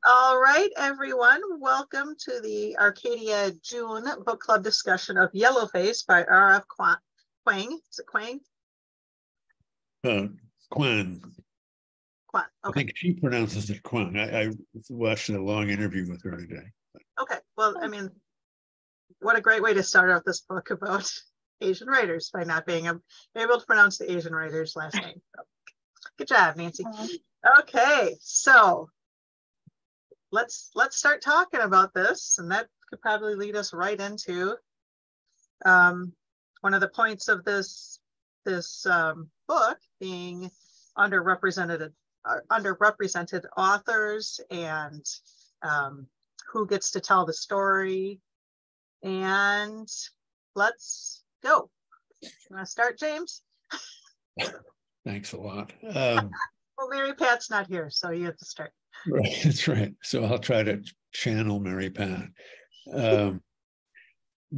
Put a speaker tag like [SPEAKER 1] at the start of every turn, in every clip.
[SPEAKER 1] All right, everyone. Welcome to the Arcadia June book club discussion of Yellowface by R.F. Kuang. Is it Kuang?
[SPEAKER 2] Kuang.
[SPEAKER 1] Kuang. Okay.
[SPEAKER 2] I think she pronounces it Kuang. I watched a long interview with her today.
[SPEAKER 1] Okay. Well, I mean, what a great way to start out this book about Asian writers by not being able to pronounce the Asian writer's last name. So, good job, Nancy. Okay, so let's start talking about this, and that could probably lead us right into one of the points of this book being underrepresented authors and who gets to tell the story. And let's go. You want to start, James?
[SPEAKER 2] Thanks a lot.
[SPEAKER 1] Well, Mary Pat's not here, so you have to start.
[SPEAKER 2] Right, that's right. So I'll try to channel Mary Pat. No,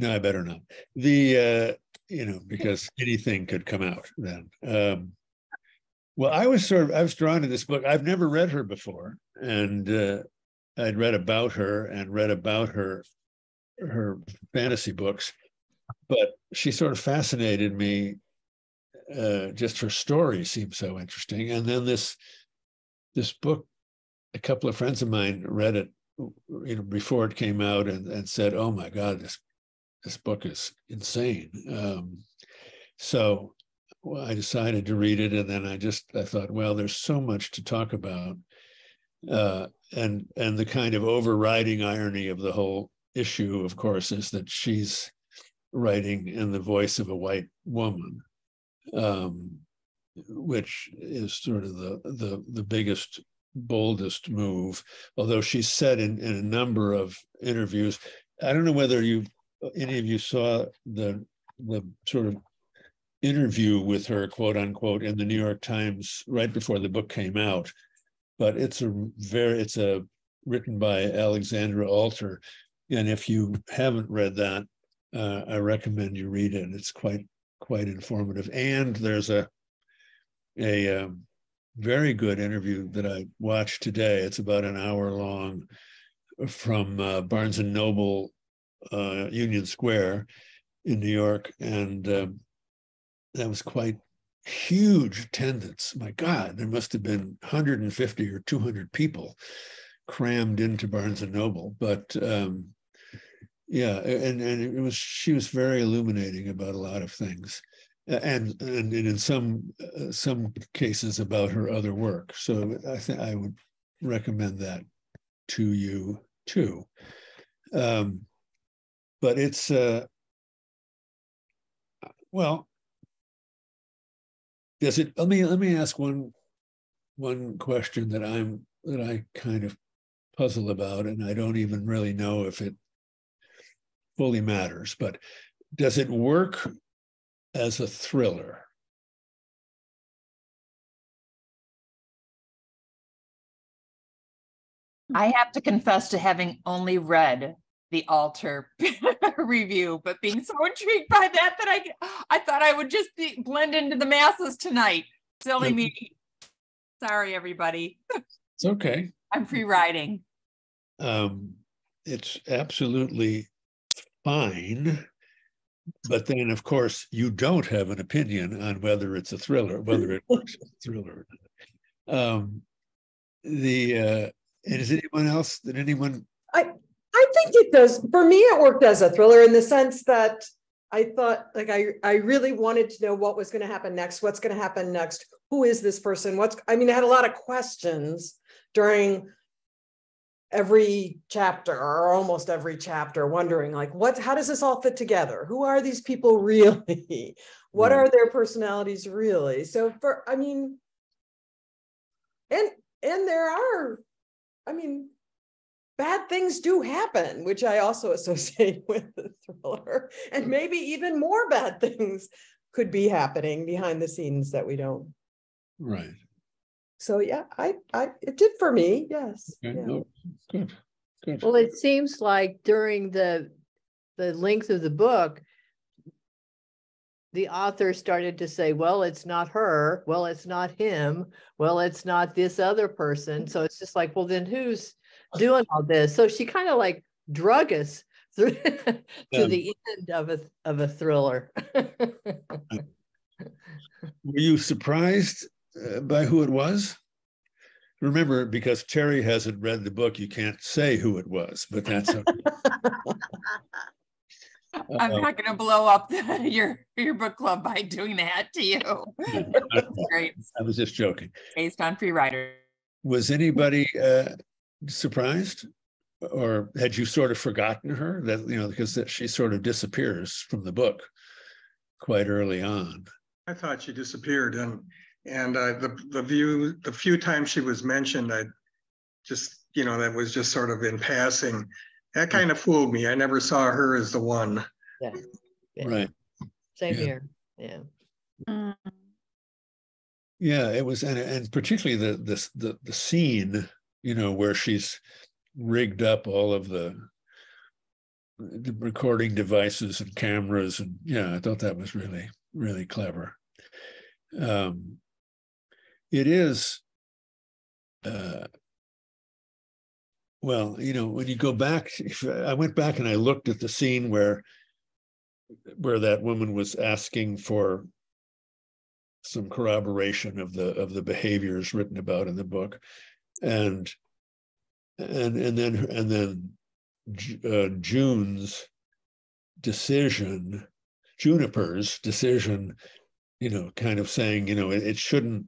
[SPEAKER 2] I better not. Because anything could come out then. Well, I was drawn to this book. I've never read her before, and I'd read about her and read about her fantasy books, but she sort of fascinated me. Just her story seemed so interesting, and then this book, a couple of friends of mine read it, before it came out, and said, "Oh my God, this book is insane." So I decided to read it, and then I thought, well, there's so much to talk about, and the kind of overriding irony of the whole issue, of course, is that she's writing in the voice of a white woman, which is sort of the biggest, boldest move. Although she's said in a number of interviews, I don't know whether any of you saw the sort of interview with her, quote unquote, in the New York Times right before the book came out, but it's written by Alexandra Alter, and if you haven't read that, I recommend you read it. It's quite informative. And there's a very good interview that I watched today. It's about an hour long, from Barnes and Noble, Union Square in New York, and that was quite huge attendance. My God, there must have been 150 or 200 people crammed into Barnes and Noble. But yeah, and she was very illuminating about a lot of things, and in some cases about her other work. So I think I would recommend that to you too. But it's well, does it? Let me ask one question that I kind of puzzle about, and I don't even really know if it fully matters, but does it work as a thriller?
[SPEAKER 3] I have to confess to having only read the Alter review, but being so intrigued by that I thought I would just blend into the masses tonight. Silly me. Sorry, everybody.
[SPEAKER 2] It's okay.
[SPEAKER 3] I'm pre-writing.
[SPEAKER 2] It's absolutely fine, but then, of course, you don't have an opinion on whether it's a thriller, whether it works as a thriller. And is anyone else? Did anyone?
[SPEAKER 4] I think it does. For me, it worked as a thriller in the sense that I thought, like, I really wanted to know what was going to happen next. What's going to happen next? Who is this person? I had a lot of questions during every chapter, or almost every chapter, wondering, like, how does this all fit together? Who are these people really? What are their personalities really? So and there are, bad things do happen, which I also associate with the thriller, and maybe even more bad things could be happening behind the scenes that we don't.
[SPEAKER 2] Right.
[SPEAKER 4] So yeah, it did for me. Yes.
[SPEAKER 2] Okay.
[SPEAKER 4] Yeah.
[SPEAKER 2] Oh, good.
[SPEAKER 5] Well, it seems like during the length of the book, the author started to say, well, it's not her, well, it's not him, well, it's not this other person. So it's just like, well, then who's doing all this? So she kind of like drug us through to the end of a thriller.
[SPEAKER 2] Were you surprised by who it was? Remember, because Terry hasn't read the book, you can't say who it was, but that's okay.
[SPEAKER 3] I'm not going to blow up your book club by doing that to you. Great.
[SPEAKER 2] I was just joking.
[SPEAKER 3] Based on free writer.
[SPEAKER 2] Was anybody surprised, or had you sort of forgotten her? That, you know, because she sort of disappears from the book quite early on.
[SPEAKER 6] I thought she disappeared, and the few times she was mentioned, I just, you know, that was just sort of in passing. That kind of fooled me. I never saw her as the one.
[SPEAKER 5] Yeah.
[SPEAKER 2] Right.
[SPEAKER 5] Same here. Yeah.
[SPEAKER 2] Yeah, it was, and particularly the scene, you know, where she's rigged up all of the recording devices and cameras, and yeah, I thought that was really, really clever. It is. Well, you know, when you go back, I went back and I looked at the scene where that woman was asking for some corroboration of the behaviors written about in the book, and then Juniper's decision, you know, kind of saying, you know, it shouldn't.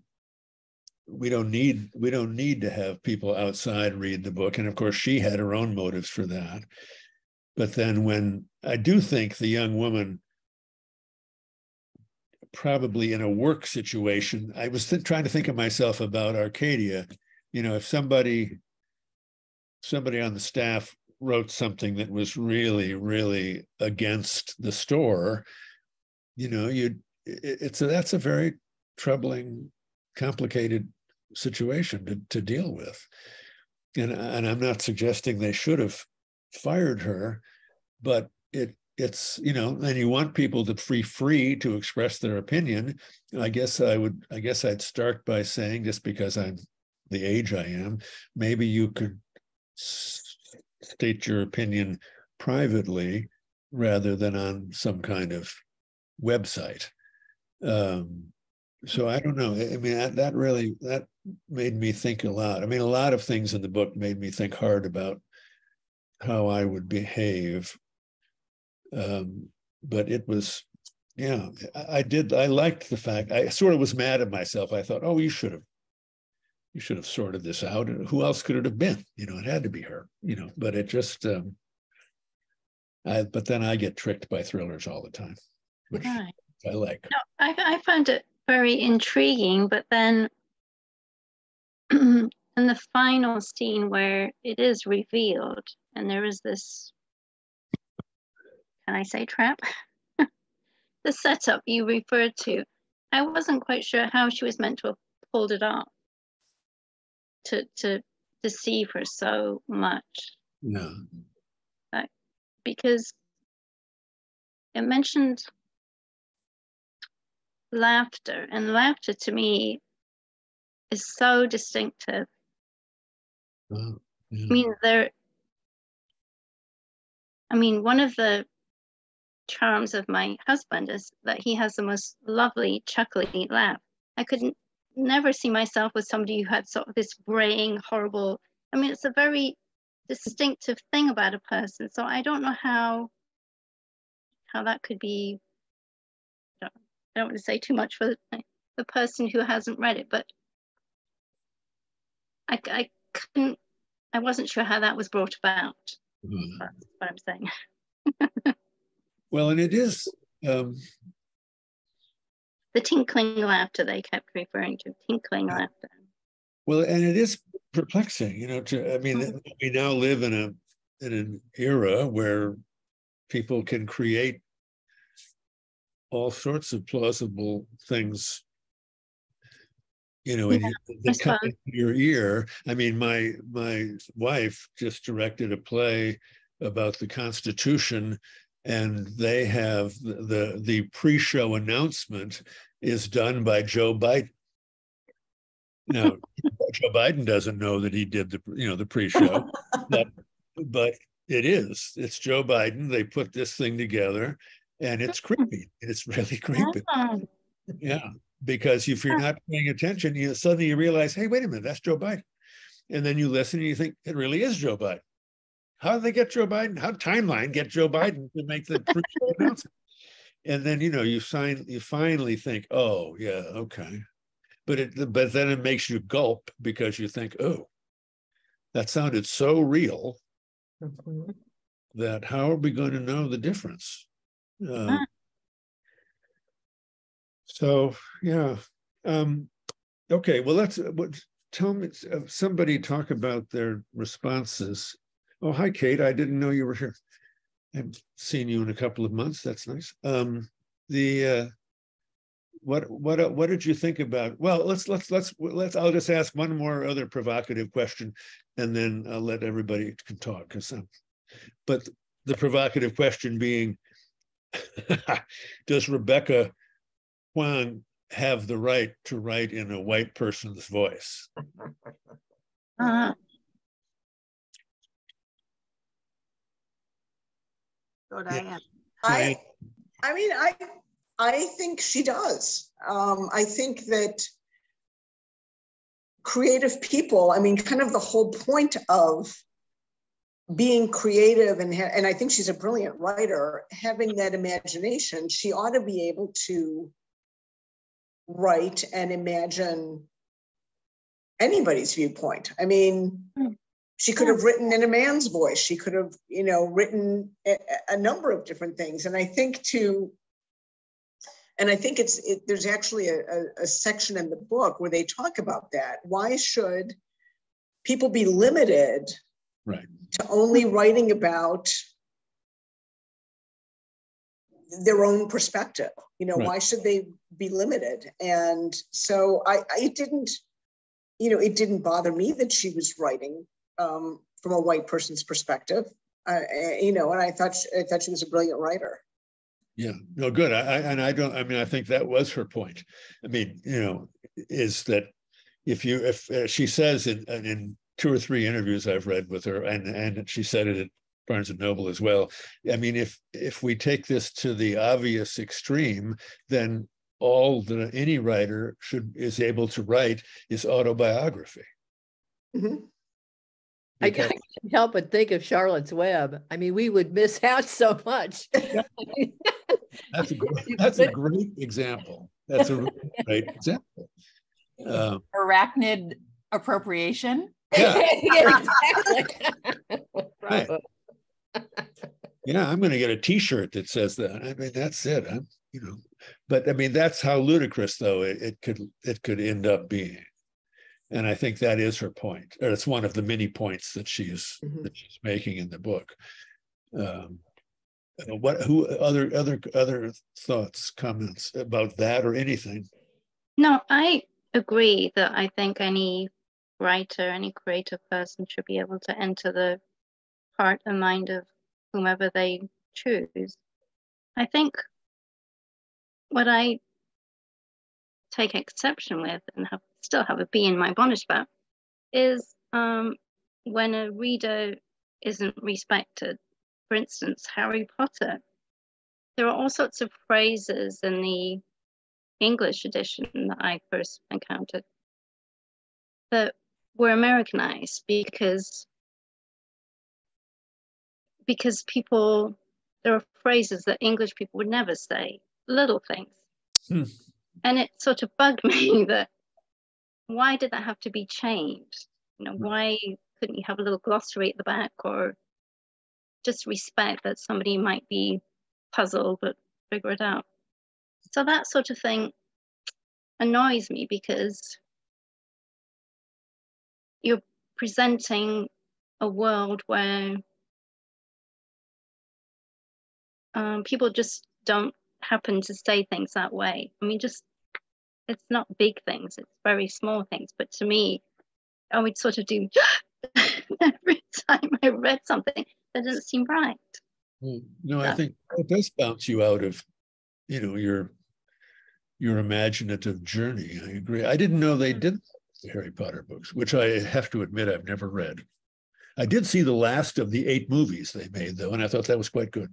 [SPEAKER 2] We don't need to have people outside read the book. And of course, she had her own motives for that. But then when I do think the young woman, probably in a work situation, I was trying to think of myself about Arcadia. You know, if somebody on the staff wrote something that was really, really against the store, you know, that's a very troubling, complicated situation to deal with. And I'm not suggesting they should have fired her, but it's, you know, and you want people to be free to express their opinion. I guess I'd start by saying, just because I'm the age I am, maybe you could state your opinion privately rather than on some kind of website. So I don't know. I mean, that made me think a lot. I mean, a lot of things in the book made me think hard about how I would behave. But it was, yeah, I liked the fact, I sort of was mad at myself. I thought, oh, you should have sorted this out. And who else could it have been? You know, it had to be her, you know, but it just, but then I get tricked by thrillers all the time, which
[SPEAKER 7] right.
[SPEAKER 2] I like.
[SPEAKER 7] No, I found it very intriguing, but then in the final scene where it is revealed and there is this, can I say trap? The setup you referred to, I wasn't quite sure how she was meant to have pulled it off to deceive her so much.
[SPEAKER 2] Yeah.
[SPEAKER 7] Because it mentioned laughter, and laughter to me is so distinctive.
[SPEAKER 2] Oh, yeah.
[SPEAKER 7] I mean, one of the charms of my husband is that he has the most lovely, chuckly laugh. I could never see myself with somebody who had sort of this braying, horrible. I mean, it's a very distinctive thing about a person. So I don't know how that could be. I don't want to say too much for the person who hasn't read it, but I wasn't sure how that was brought about. That's what I'm saying.
[SPEAKER 2] Well, and it is
[SPEAKER 7] the tinkling laughter they kept referring to, tinkling laughter.
[SPEAKER 2] Well, and it is perplexing, you know. We now live in an era where people can create all sorts of plausible things, you know, that come into your ear. I mean, my wife just directed a play about the Constitution and they have the pre-show announcement is done by Joe Biden. Now, Joe Biden doesn't know that he did the pre-show, but it's Joe Biden. They put this thing together, and it's creepy. It's really creepy. Yeah, because if you're not paying attention, suddenly you realize, hey, wait a minute, that's Joe Biden. And then you listen and you think, it really is Joe Biden. How did they get Joe Biden? How did Timeline get Joe Biden to make the pre-show announcement? And then, you finally think, oh, yeah, okay. But then it makes you gulp because you think, oh, that sounded so real that how are we going to know the difference? So, yeah. Okay, well, tell me, somebody talk about their responses. Oh, hi, Kate. I didn't know you were here. I've seen you in a couple of months. That's nice. What did you think about? Well, let's. I'll just ask one more other provocative question, and then I'll let everybody can talk. But the provocative question being, does Rebecca Kuang have the right to write in a white person's voice?
[SPEAKER 1] Go, Diane.
[SPEAKER 8] I mean, I think she does. I think that creative people, I mean, kind of the whole point of being creative, and I think she's a brilliant writer, having that imagination, she ought to be able to write and imagine anybody's viewpoint. I mean, she could have written in a man's voice. She could have, written a number of different things. And I think there's actually a section in the book where they talk about that. Why should people be limited to only writing about their own perspective? Why should they be limited? And so it didn't bother me that she was writing from a white person's perspective, and I thought she was a brilliant writer.
[SPEAKER 2] Yeah, no, good. I think that was her point. I mean, is that if she says in 2 or 3 interviews I've read with her, and she said it at Barnes and Noble as well. I mean, if we take this to the obvious extreme, then all that any writer is able to write is autobiography.
[SPEAKER 5] Mm-hmm. I can't help but think of Charlotte's Web. I mean, we would miss out so much.
[SPEAKER 2] That's a great example. That's a great example.
[SPEAKER 3] Arachnid appropriation.
[SPEAKER 2] Yeah,
[SPEAKER 5] Exactly.
[SPEAKER 2] right. Yeah, I'm going to get a T-shirt that says that. I mean, that's it. But I mean, that's how ludicrous, though, it could end up being. And I think that is her point. Or it's one of the many points that she's making in the book. Other thoughts, comments about that or anything?
[SPEAKER 7] No, I agree that I think any writer, any creative person should be able to enter the heart and mind of whomever they choose. I think what I take exception with and still have a bee in my bonnet about is when a reader isn't respected. For instance, Harry Potter. There are all sorts of phrases in the English edition that I first encountered that were Americanized because people, there are phrases that English people would never say, little things. And it sort of bugged me that why did that have to be changed? Why couldn't you have a little glossary at the back, or just respect that somebody might be puzzled but figure it out? So that sort of thing annoys me because you're presenting a world where people just don't happen to say things that way. I mean, it's not big things, it's very small things. But to me, I would sort of do every time I read something that didn't seem right.
[SPEAKER 2] Well, no, I think it does bounce you out of, your imaginative journey. I agree. I didn't know they did the Harry Potter books, which I have to admit I've never read. I did see the last of the 8 movies they made, though, and I thought that was quite good.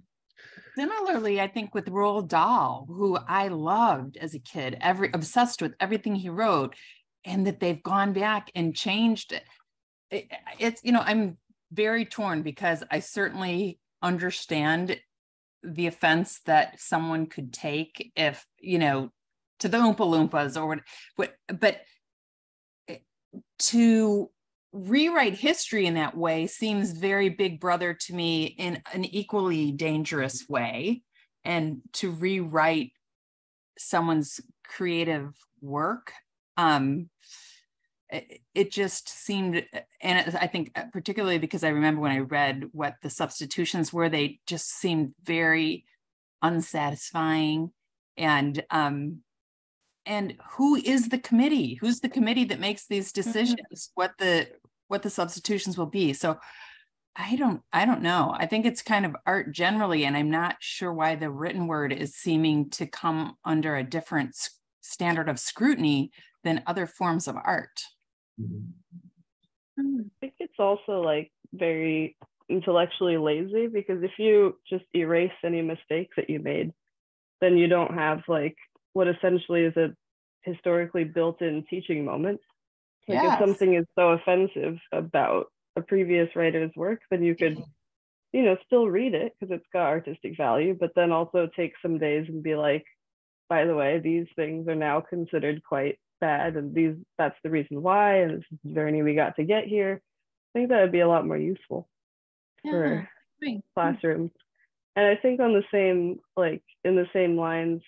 [SPEAKER 3] Similarly, I think with Roald Dahl, who I loved as a kid, obsessed with everything he wrote, and that they've gone back and changed it. It's, I'm very torn because I certainly understand the offense that someone could take if, to the Oompa Loompas or what, but to rewrite history in that way seems very Big Brother to me in an equally dangerous way. And to rewrite someone's creative work, it just seemed, and I think particularly because I remember when I read what the substitutions were, they just seemed very unsatisfying. And who is the committee? Who's the committee that makes these decisions? What the substitutions will be? So I don't know. I think it's kind of art generally, and I'm not sure why the written word is seeming to come under a different standard of scrutiny than other forms of art.
[SPEAKER 9] I think it's also like very intellectually lazy, because if you just erase any mistakes that you made, then you don't have like what essentially is a historically built-in teaching moment. Like if something is so offensive about a previous writer's work, then you could, still read it because it's got artistic value, but then also take some days and be like, by the way, these things are now considered quite bad, and that's the reason why, and this is the journey we got to get here. I think that would be a lot more useful for classrooms. And I think in the same lines,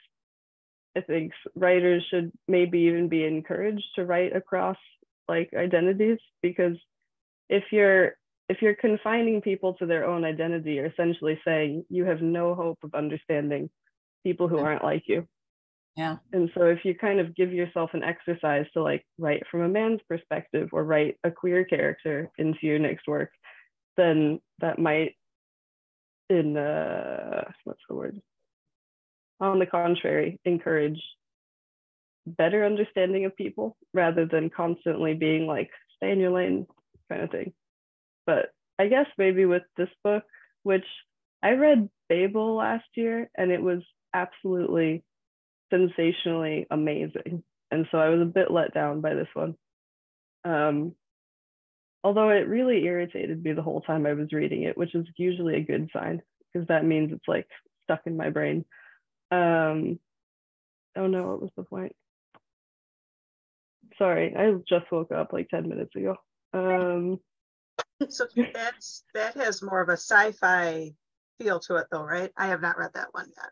[SPEAKER 9] I think writers should maybe even be encouraged to write across like identities, because if you're confining people to their own identity, you're essentially saying you have no hope of understanding people who aren't like you.
[SPEAKER 3] Yeah.
[SPEAKER 9] And so if you kind of give yourself an exercise to like write from a man's perspective or write a queer character into your next work, then that might, on the contrary, encourage better understanding of people rather than constantly being like, stay in your lane kind of thing. But I guess maybe with this book, which I read Babel last year, and it was absolutely sensationally amazing. And so I was a bit let down by this one. Although it really irritated me the whole time I was reading it, which is usually a good sign, because that means it's like stuck in my brain. Oh no, what was the point? Sorry, I just woke up like 10 minutes ago.
[SPEAKER 1] So that has more of a sci-fi feel to it though, right? I have not read that one yet.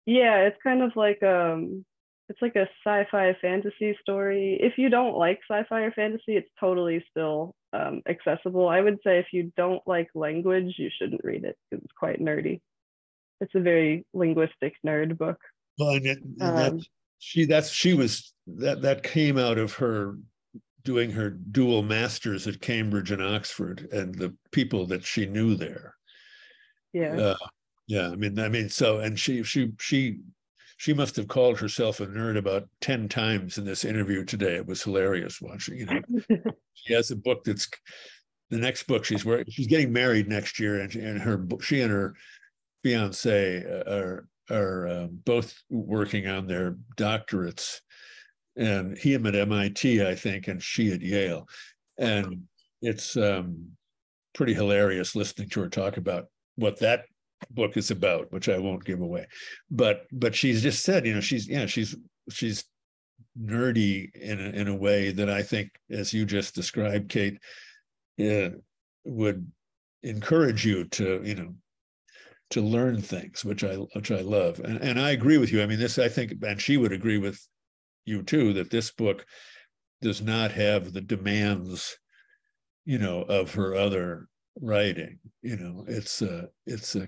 [SPEAKER 9] Yeah, it's kind of like it's like a sci-fi fantasy story. If you don't like sci-fi or fantasy, it's totally still accessible. I would say if you don't like language, you shouldn't read it because it's quite nerdy. It's a very linguistic nerd book.
[SPEAKER 2] Well, that came out of her doing her dual masters at Cambridge and Oxford, and the people that she knew there.
[SPEAKER 9] Yeah.
[SPEAKER 2] Yeah. I mean, so, and she must have called herself a nerd about 10 times in this interview today. It was hilarious watching, She has a book that's the next book she's getting married next year, and she and her fiance are both working on their doctorates, and him at MIT, I think, and she at Yale. And it's pretty hilarious listening to her talk about what that book is about, which I won't give away. But she's just said, she's nerdy in a way that I think, as you just described, Kate, would encourage you to learn things, which I love. And I agree with you. I mean, I think, and she would agree with you too, that this book does not have the demands, of her other writing. It's a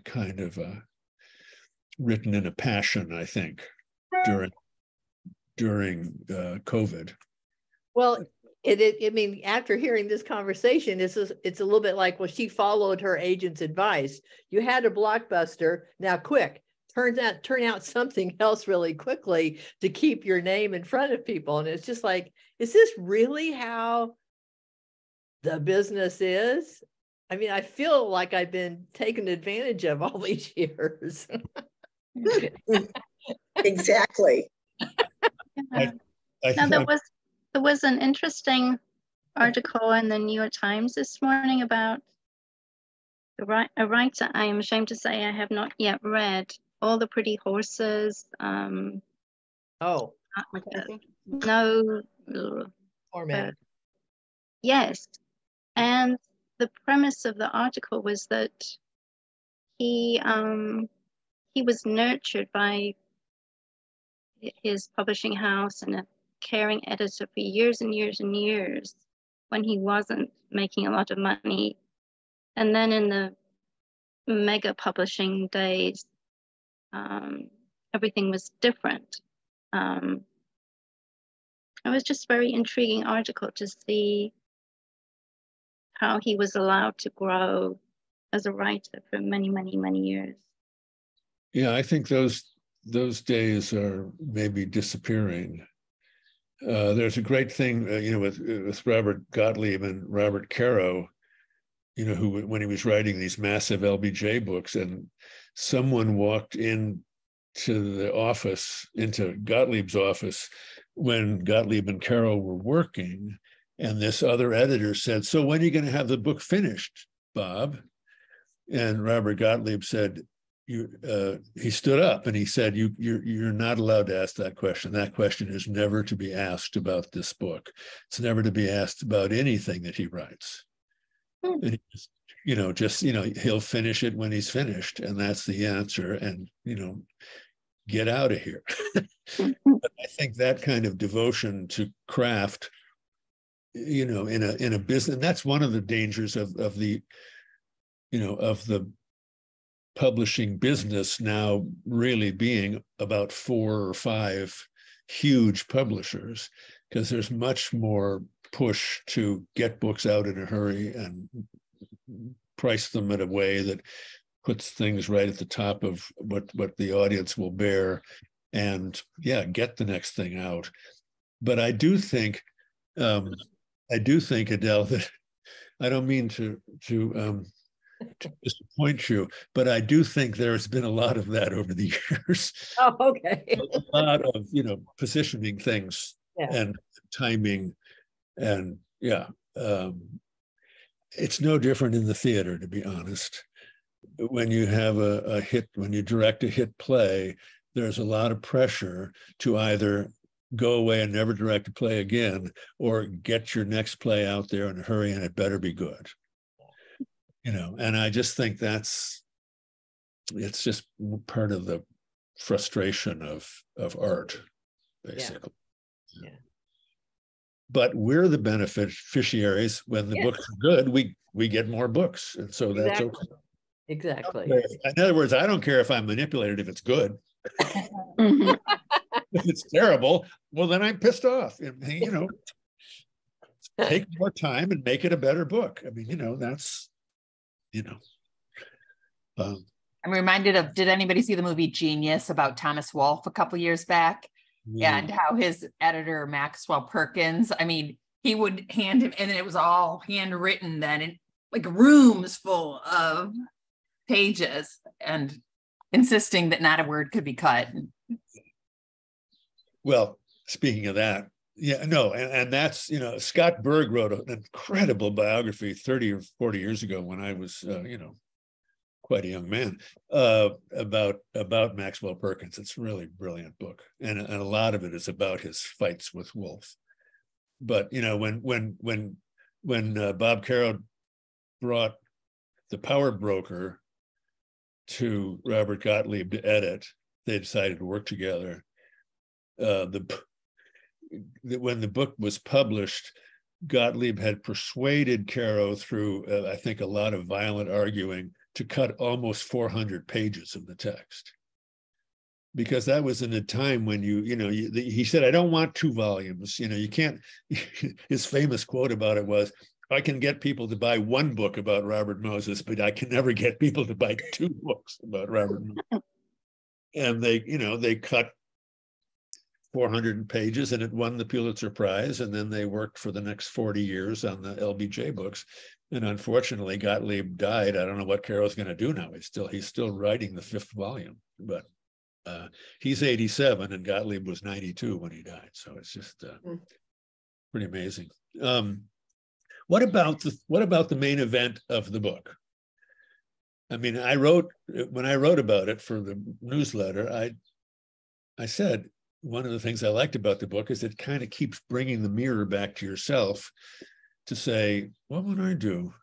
[SPEAKER 2] kind of written in a passion, I think, during COVID.
[SPEAKER 5] Well, I mean, after hearing this conversation, it's a little bit like, well, she followed her agent's advice. You had a blockbuster, now quick, turn out something else really quickly to keep your name in front of people. And it's just like, is this really how the business is? I mean, I feel like I've been taken advantage of all these years.
[SPEAKER 8] Exactly.
[SPEAKER 7] Yeah. Now, there was an interesting article in the New York Times this morning about a writer I am ashamed to say I have not yet read, All the Pretty Horses.
[SPEAKER 5] Oh,
[SPEAKER 7] No.
[SPEAKER 5] format.
[SPEAKER 7] Yes. And the premise of the article was that he was nurtured by his publishing house and a caring editor for years and years and years when he wasn't making a lot of money. And then in the mega publishing days, everything was different. It was just a very intriguing article to see how he was allowed to grow as a writer for many, many, many years.
[SPEAKER 2] Yeah, I think those days are maybe disappearing. There's a great thing, with Robert Gottlieb and Robert Caro, who, when he was writing these massive LBJ books, and someone walked into the office, into Gottlieb's office, when Gottlieb and Caro were working, and this other editor said, "So when are you going to have the book finished, Bob?" And Robert Gottlieb said, he stood up and he said, you're not allowed to ask that question. That question is never to be asked about this book. It's never to be asked about anything that he writes. And he'll finish it when he's finished, and that's the answer. And get out of here. But I think that kind of devotion to craft, in a business, and that's one of the dangers of the publishing business now really being about 4 or 5 huge publishers, because there's much more push to get books out in a hurry and price them in a way that puts things right at the top of what the audience will bear, and get the next thing out. But I do think, Adele, that I don't mean to disappoint you, but I do think there's been a lot of that over the years.
[SPEAKER 5] Oh, okay.
[SPEAKER 2] A lot of positioning things and timing, and it's no different in the theater, to be honest. When you have a hit, when you direct a hit play, there's a lot of pressure to either go away and never direct a play again, or get your next play out there in a hurry, and it better be good. And I just think it's just part of the frustration of art, basically. Yeah. But we're the beneficiaries. When the books are good, we get more books, and so that's okay.
[SPEAKER 5] Exactly.
[SPEAKER 2] In other words, I don't care if I'm manipulated if it's good. If it's terrible, well, then I'm pissed off. Take more time and make it a better book. I mean, that's.
[SPEAKER 3] I'm reminded of, did anybody see the movie Genius about Thomas Wolfe a couple years back? And how his editor, Maxwell Perkins, I mean, he would hand him, and then it was all handwritten then, and like rooms full of pages, and insisting that not a word could be cut.
[SPEAKER 2] Well, speaking of that, and that's, Scott Berg wrote an incredible biography 30 or 40 years ago when I was, quite a young man, about Maxwell Perkins. It's a really brilliant book, and a lot of it is about his fights with Wolfe. But when Bob Caro brought The Power Broker to Robert Gottlieb to edit, they decided to work together. When the book was published, Gottlieb had persuaded Caro through, I think, a lot of violent arguing, to cut almost 400 pages of the text. because that was in a time when he said, I don't want 2 volumes. You can't, his famous quote about it was, I can get people to buy 1 book about Robert Moses, but I can never get people to buy 2 books about Robert Moses. And they cut 400 pages and it won the Pulitzer Prize. And then they worked for the next 40 years on the LBJ books. And unfortunately, Gottlieb died. I don't know what Carol's going to do now. He's still writing the 5th volume, but he's 87 and Gottlieb was 92 when he died. So it's just pretty amazing. What about the main event of the book? I mean, when I wrote about it for the newsletter, I said, one of the things I liked about the book is it kind of keeps bringing the mirror back to yourself to say, what would I do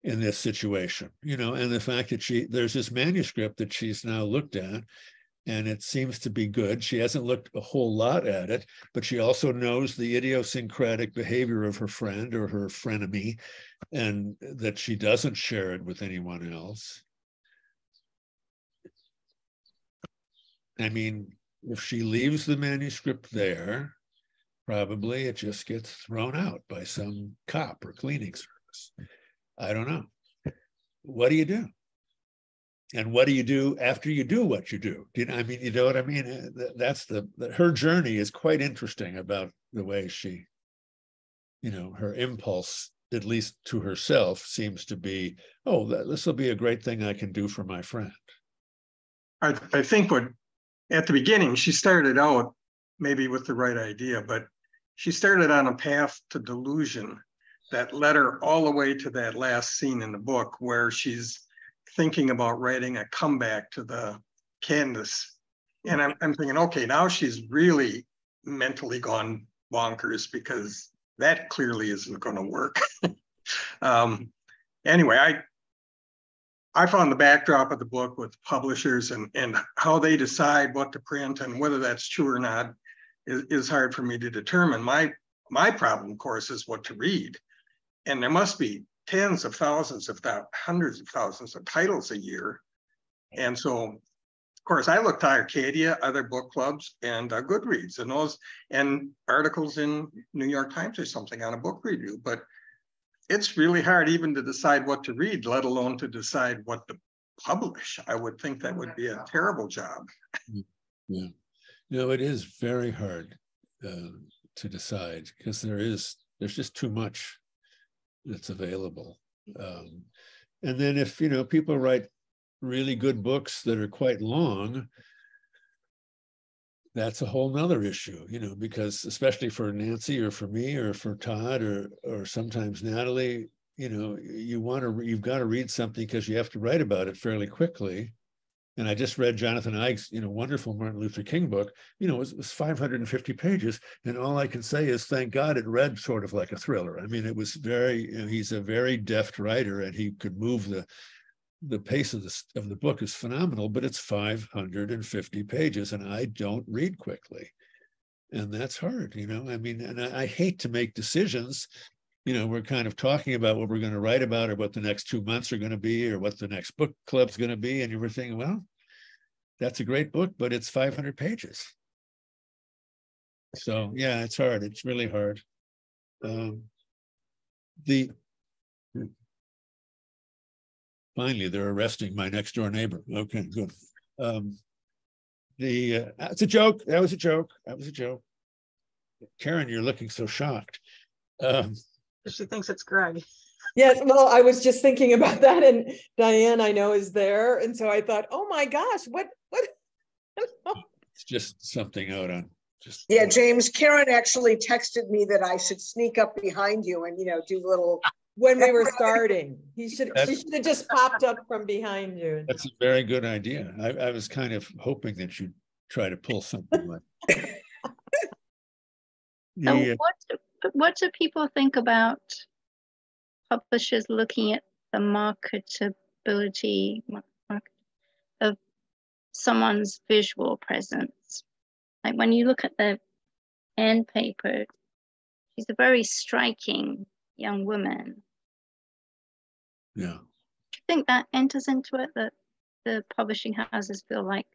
[SPEAKER 2] in this situation? And the fact that there's this manuscript that she's now looked at, and it seems to be good. She hasn't looked a whole lot at it, but she also knows the idiosyncratic behavior of her friend or her frenemy, and that she doesn't share it with anyone else. I mean, if she leaves the manuscript there, probably it just gets thrown out by some cop or cleaning service. I don't know. What do you do? And what do you do after you do what you do? I mean, you know what I mean? That's her journey is quite interesting about the way she, her impulse, at least to herself, seems to be, oh, this will be a great thing I can do for my friend.
[SPEAKER 6] I think at the beginning, she started out maybe with the right idea, but she started on a path to delusion that led her all the way to that last scene in the book where she's thinking about writing a comeback to the Candace. And I'm thinking, okay, now she's really mentally gone bonkers because that clearly isn't going to work. Anyway, I found the backdrop of the book with publishers and how they decide what to print and whether that's true or not is hard for me to determine. My problem, of course, is what to read. And there must be tens of thousands, if not hundreds of thousands of titles a year. And so, of course, I look to Arcadia, other book clubs, and Goodreads, and articles in New York Times or something on a book review. But it's really hard even to decide what to read, let alone to decide what to publish. I would think that would be a terrible job.
[SPEAKER 2] Yeah, no, it is very hard to decide because there's just too much that's available. And then if, people write really good books that are quite long, that's a whole nother issue, because especially for Nancy or for me or for Todd or sometimes Natalie, you've got to read something because you have to write about it fairly quickly. And I just read Jonathan Ives, wonderful Martin Luther King book. It was 550 pages. And all I can say is, thank God it read sort of like a thriller. I mean, it was he's a very deft writer and he could move the pace of the book is phenomenal, but it's 550 pages and I don't read quickly. And that's hard, I mean, and I hate to make decisions. We're kind of talking about what we're going to write about or what the next 2 months are going to be or what the next book club's going to be. And you were thinking, well, that's a great book, but it's 500 pages. So yeah, it's hard. It's really hard. Finally, they're arresting my next door neighbor. Okay, good. It's a joke. That was a joke. That was a joke. Karen, you're looking so shocked.
[SPEAKER 1] She thinks it's Greg.
[SPEAKER 4] Yes, well, I was just thinking about that, and Diane, I know, is there, and so I thought, oh my gosh, what?
[SPEAKER 2] It's just something out on.
[SPEAKER 8] Yeah, James, Karen actually texted me that I should sneak up behind you and do little.
[SPEAKER 4] When we were starting, she should have just popped up from behind you.
[SPEAKER 2] That's a very good idea. I was kind of hoping that you'd try to pull something like that.
[SPEAKER 7] So what do people think about publishers looking at the marketability of someone's visual presence? Like when you look at the end paper, she's a very striking young woman.
[SPEAKER 2] Yeah.
[SPEAKER 7] Do you think that enters into it, that the publishing houses feel like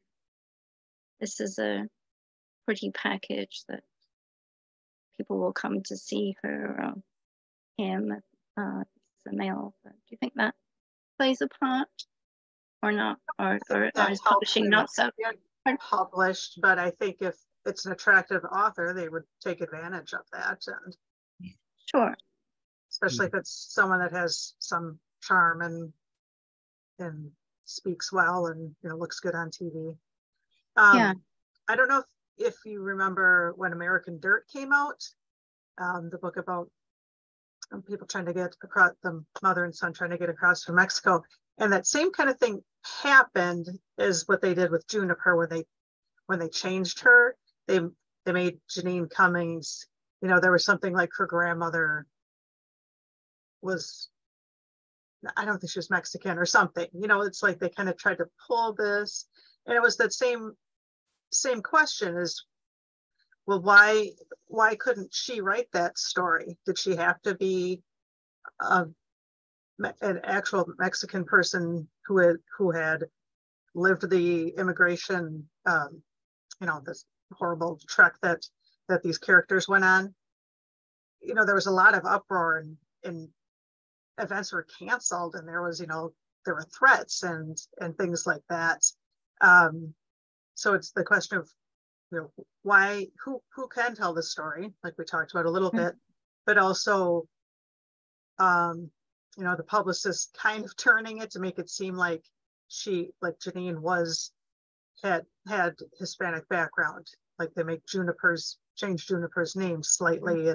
[SPEAKER 7] this is a pretty package that people will come to see her or him as a male. But do you think that plays a part or not? Or is publishing not so?
[SPEAKER 1] Published, but I think if it's an attractive author, they would take advantage of that. And
[SPEAKER 7] sure.
[SPEAKER 1] Especially if it's someone that has some charm and speaks well and looks good on TV.
[SPEAKER 7] Yeah.
[SPEAKER 1] I don't know if you remember when American Dirt came out, the book about people trying to get across, the mother and son trying to get across from Mexico. And that same kind of thing happened is what they did with Juniper when they changed her. They made Janine Cummings, there was something like her grandmother was, I don't think she was Mexican or something. It's like they kind of tried to pull this. And it was that same question is, well, why couldn't she write that story? Did she have to be an actual Mexican person who had lived the immigration, this horrible trek that these characters went on? There was a lot of uproar and events were canceled, and there were threats and things like that. So it's the question of why, who can tell the story, like we talked about a little bit, but also the publicist kind of turning it to make it seem like Janine had Hispanic background, like they change Juniper's name slightly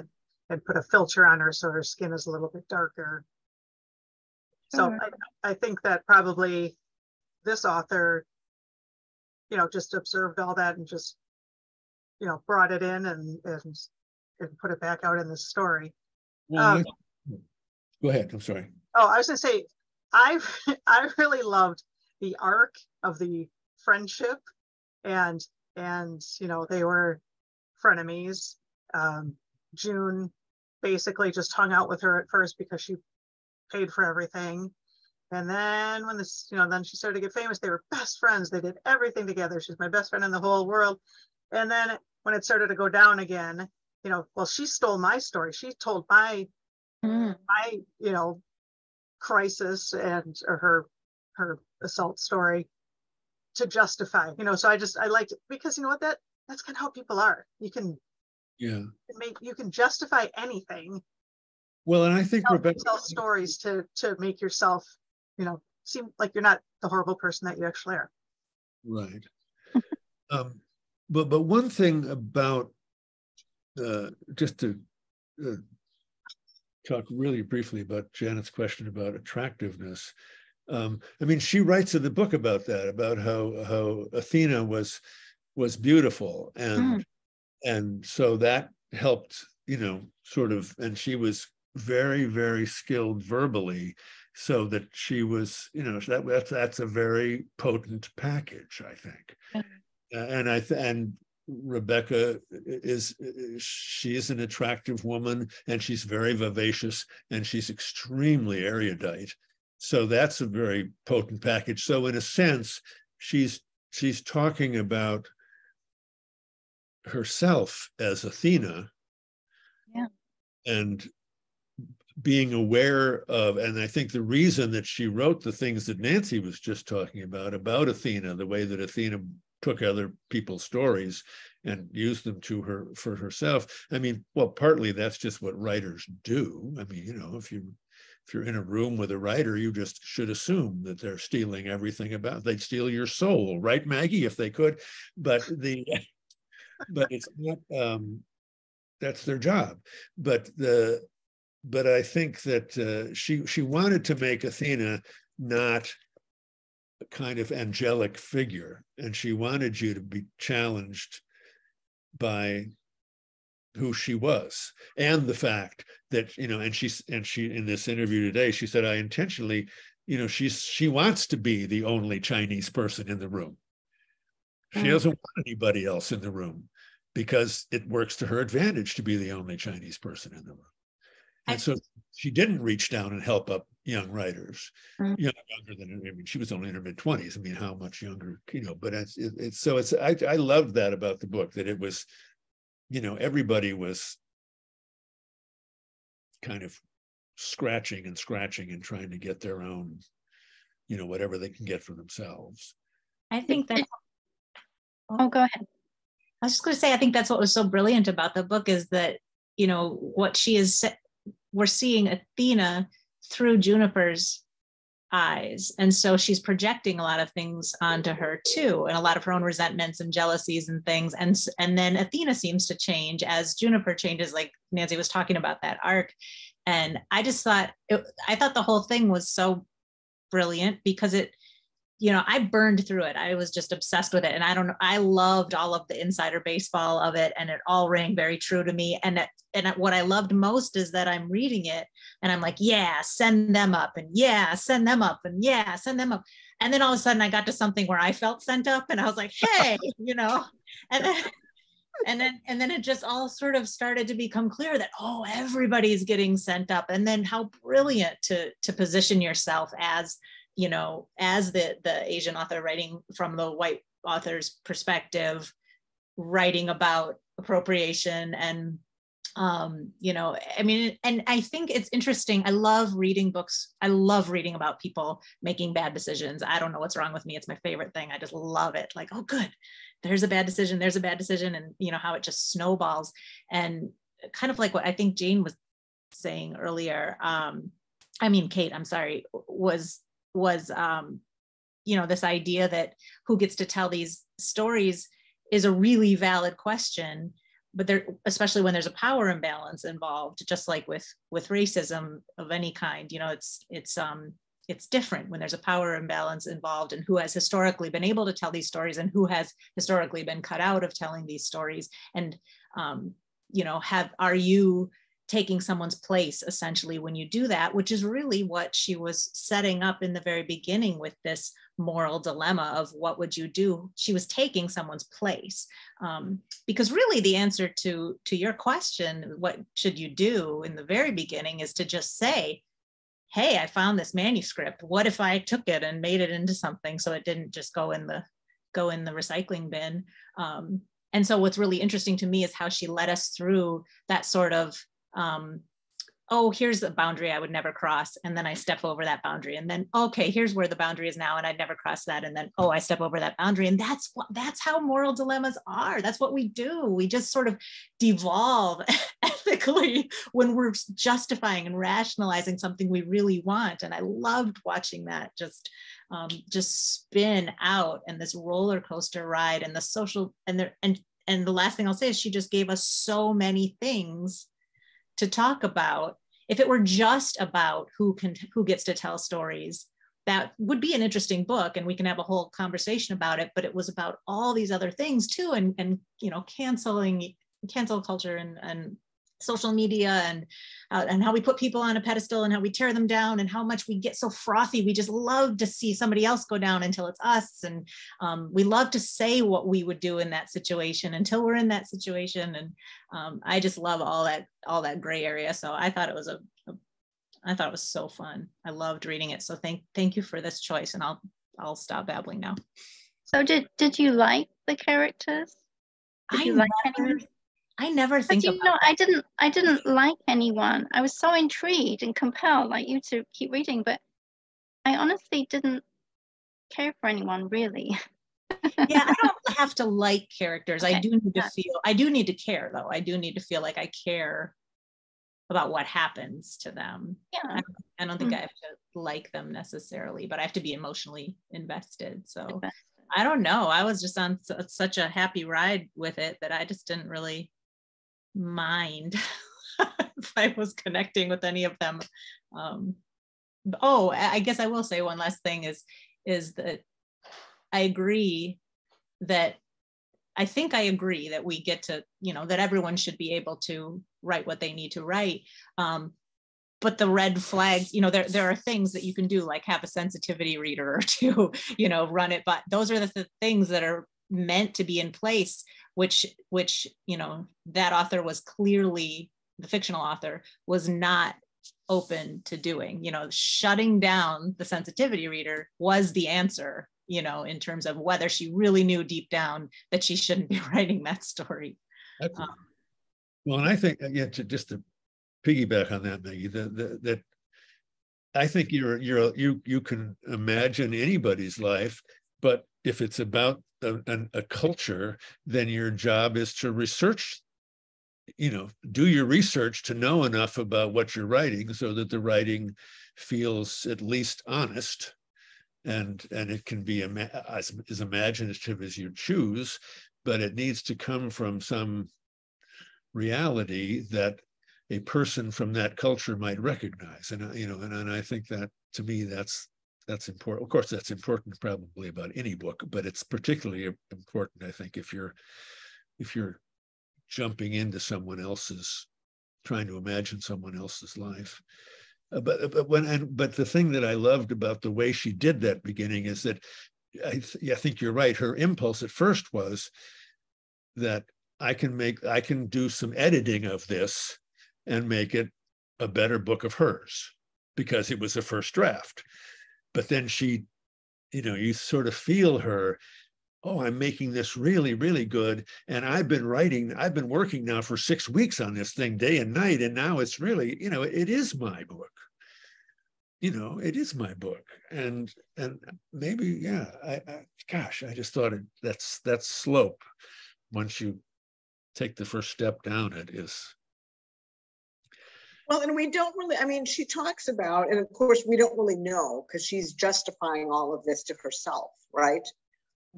[SPEAKER 1] and put a filter on her so her skin is a little bit darker. So I think that probably this author, just observed all that and just, brought it in and put it back out in the story.
[SPEAKER 2] Well, go ahead. I'm sorry.
[SPEAKER 1] Oh, I was going to say, I really loved the arc of the friendship, and they were frenemies. June basically just hung out with her at first because she paid for everything. And then when then she started to get famous, they were best friends. They did everything together. She's my best friend in the whole world. And then when it started to go down again, well, she stole my story. She told my crisis or her assault story to justify, so I liked it because that's kind of how people are. You can justify anything.
[SPEAKER 2] Well, and I think Rebecca
[SPEAKER 1] tell stories to make yourself, seem like you're not the horrible person that you actually are.
[SPEAKER 2] Right. But one thing about just to talk really briefly about Janet's question about attractiveness. She writes in the book about that, about how Athena was beautiful, and so that helped, sort of, and she was very, very skilled verbally, so that she was, that's a very potent package, I think. And Rebecca she's an attractive woman, and she's very vivacious, and she's extremely erudite. So that's a very potent package. So in a sense, she's talking about herself as Athena, and being aware of, and I think the reason that she wrote the things that Nancy was just talking about Athena, the way that Athena took other people's stories and used them for herself. Well, partly that's just what writers do. If you're in a room with a writer, you just should assume that they're stealing everything they'd steal your soul, right, Maggie, if they could. But it's not, that's their job. But I think that she wanted to make Athena not a kind of angelic figure, and she wanted you to be challenged by who she was, and the fact that, and she in this interview today, she said, I intentionally, she wants to be the only Chinese person in the room. She doesn't want anybody else in the room because it works to her advantage to be the only Chinese person in the room. And so she didn't reach down and help up young writers, younger than, I mean, she was only in her mid-20s. I mean, how much younger, but I loved that about the book, that it was, everybody was kind of scratching and trying to get their own, whatever they can get for themselves.
[SPEAKER 10] I think that.
[SPEAKER 7] Oh, go ahead.
[SPEAKER 10] I was just going to say, I think that's what was so brilliant about the book is that, what she is, we're seeing Athena through Juniper's eyes. And so she's projecting a lot of things onto her too, and a lot of her own resentments and jealousies and things. And then Athena seems to change as Juniper changes, like Nancy was talking about that arc. And I just thought, I thought the whole thing was so brilliant because it, I burned through it. I was just obsessed with it. And I loved all of the insider baseball of it. And it all rang very true to me. And what I loved most is that I'm reading it and I'm like, yeah, send them up, and yeah, send them up, and yeah, send them up. And then all of a sudden I got to something where I felt sent up and I was like, hey, and then it just all sort of started to become clear that, oh, everybody's getting sent up. And then how brilliant to position yourself as, as the Asian author writing from the white author's perspective, writing about appropriation and, and I think it's interesting. I love reading books. I love reading about people making bad decisions. I don't know what's wrong with me. It's my favorite thing. I just love it. Like, oh, good. There's a bad decision. And how it just snowballs. And kind of like what I think Jane was saying earlier. Kate, I'm sorry, was this idea that who gets to tell these stories is a really valid question, but especially when there's a power imbalance involved, just like with racism of any kind, it's different when there's a power imbalance involved, and who has historically been able to tell these stories and who has historically been cut out of telling these stories. And, are you taking someone's place essentially when you do that, which is really what she was setting up in the very beginning with this moral dilemma of what would you do? She was taking someone's place, because really the answer to your question, what should you do in the very beginning, is to just say, hey, I found this manuscript. What if I took it and made it into something so it didn't just go in the recycling bin? And so what's really interesting to me is how she led us through that sort of here's a boundary I would never cross. And then I step over that boundary. And then, okay, here's where the boundary is now. And I'd never cross that. And then, I step over that boundary. And that's how moral dilemmas are. That's what we do. We just sort of devolve ethically when we're justifying and rationalizing something we really want. And I loved watching that just spin out, and this roller coaster ride, and the social, and the last thing I'll say is she just gave us so many things to talk about. If it were just about who gets to tell stories, that would be an interesting book and we can have a whole conversation about it, but it was about all these other things too, and cancel culture and social media and how we put people on a pedestal and how we tear them down and how much we get so frothy. We just love to see somebody else go down until it's us. And we love to say what we would do in that situation until we're in that situation. And I just love all that gray area. So I thought it was I thought it was so fun. I loved reading it. So thank you for this choice, and I'll stop babbling now.
[SPEAKER 7] So did you like the characters?
[SPEAKER 10] I never think about
[SPEAKER 7] that. I didn't like anyone. I was so intrigued and compelled, like you, to keep reading, but I honestly didn't care for anyone really.
[SPEAKER 10] Yeah, I don't have to like characters. Okay. I do need to care though. I do need to feel like I care about what happens to them.
[SPEAKER 7] Yeah.
[SPEAKER 10] I don't think I have to like them necessarily, but I have to be emotionally invested. So I don't know. I was just on such a happy ride with it that I just didn't really mind if I was connecting with any of them. I guess I will say one last thing is that I agree that we get to, that everyone should be able to write what they need to write. But the red flags, there are things that you can do, like have a sensitivity reader or two, run it. But those are the things that are meant to be in place, which that author was clearly, the fictional author was not open to doing. Shutting down the sensitivity reader was the answer, in terms of whether she really knew deep down that she shouldn't be writing that story.
[SPEAKER 2] Well, and I think, just to piggyback on that, Maggie, that I think you can imagine anybody's life, but if it's about a culture, then your job is to research, do your research to know enough about what you're writing so that the writing feels at least honest, and it can be as imaginative as you choose, but it needs to come from some reality that a person from that culture might recognize. And and I think that, to me, that's important. Of course, that's important probably about any book, but it's particularly important, I think, if you're jumping into trying to imagine someone else's life. But the thing that I loved about the way she did that beginning is that I think you're right. Her impulse at first was that I can do some editing of this and make it a better book of hers, because it was a first draft. But then she, you sort of feel her, oh, I'm making this really, really good. And I've been working now for 6 weeks on this thing day and night. And now it's really, it is my book. It is my book. And maybe, yeah, I just thought that slope, once you take the first step down, it is.
[SPEAKER 8] Well, and we don't really, she talks about, and of course we don't really know because she's justifying all of this to herself, right?